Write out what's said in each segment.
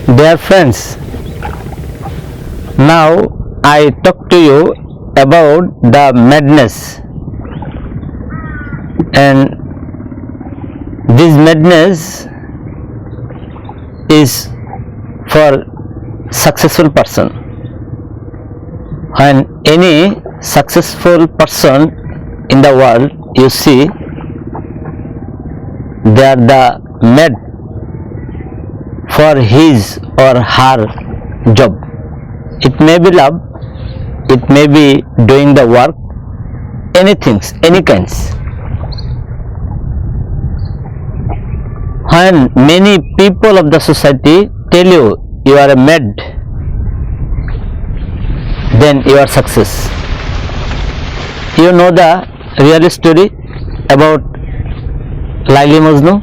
Dear friends, now I talk to you about the madness, and this madness is for successful person. When any successful person in the world you see, they are the mad for his or her job. It may be love, it may be doing the work, anything, any kinds. When many people of the society tell you you are a mad, then you are success. You know the real story about Laili Majnu?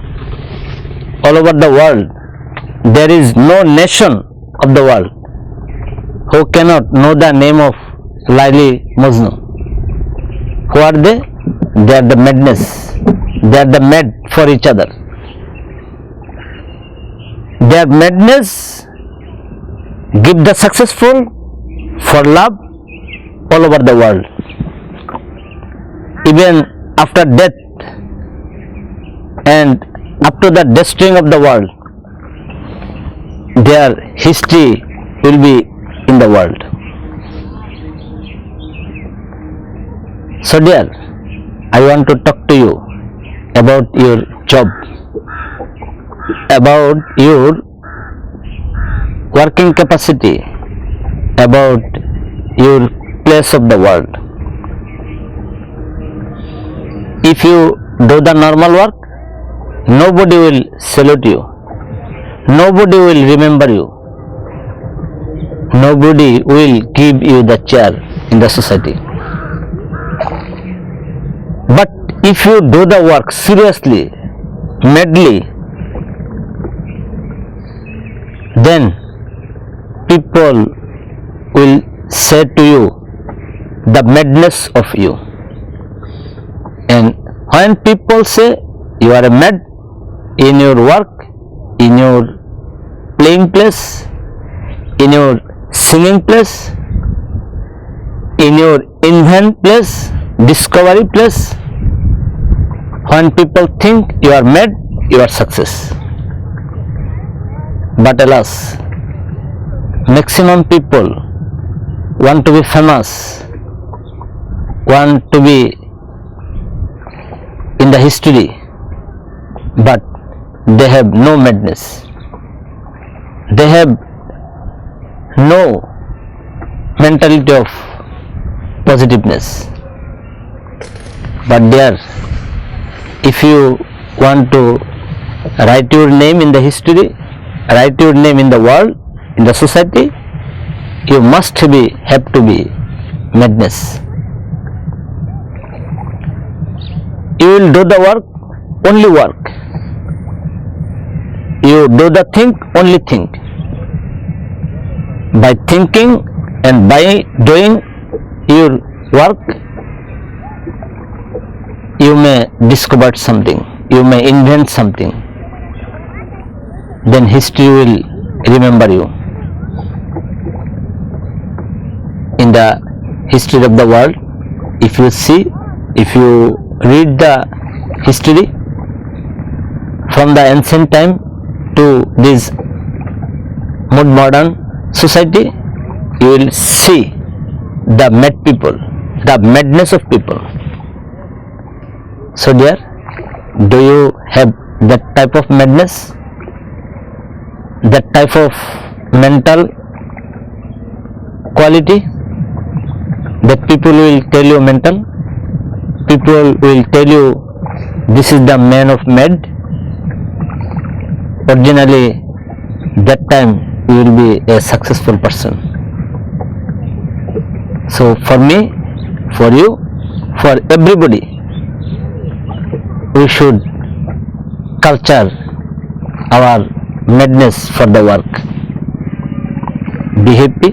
All over the world, there is no nation of the world who cannot know the name of Laili Majnu. Who are they? They are the madness. They are the mad for each other. Their madness give the successful for love all over the world. Even after death and after the destroying of the world, their history will be in the world. So dear, I want to talk to you about your job, about your working capacity, about your place of the world. If you do the normal work, nobody will salute you, nobody will remember you, nobody will give you the chair in the society. But if you do the work seriously, madly, then people will say to you the madness of you. And when people say you are a mad in your work, in your playing place, in your singing place, in your invent place, discovery place, when people think you are mad, you are success. But alas, maximum people want to be famous, want to be in the history, but they have no madness, they have no mentality of positiveness. But there, if you want to write your name in the history, write your name in the world, in the society, you must have to be madness. You will do the work, only work. You do the think, only think. By thinking and by doing your work, you may discover something, you may invent something. Then history will remember you. In the history of the world, if you see, if you read the history from the ancient time to this modern society, you will see the mad people, the madness of people. So dear, do you have that type of madness, that type of mental quality that people will tell you mental, people will tell you this is the man of mad? Originally, that time you will be a successful person. So for me, for you, for everybody, we should culture our madness for the work. Be happy,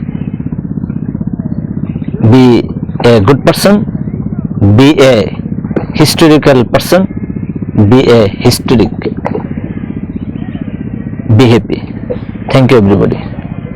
be a good person, be a historical person, be a historic, be happy. Thank you everybody.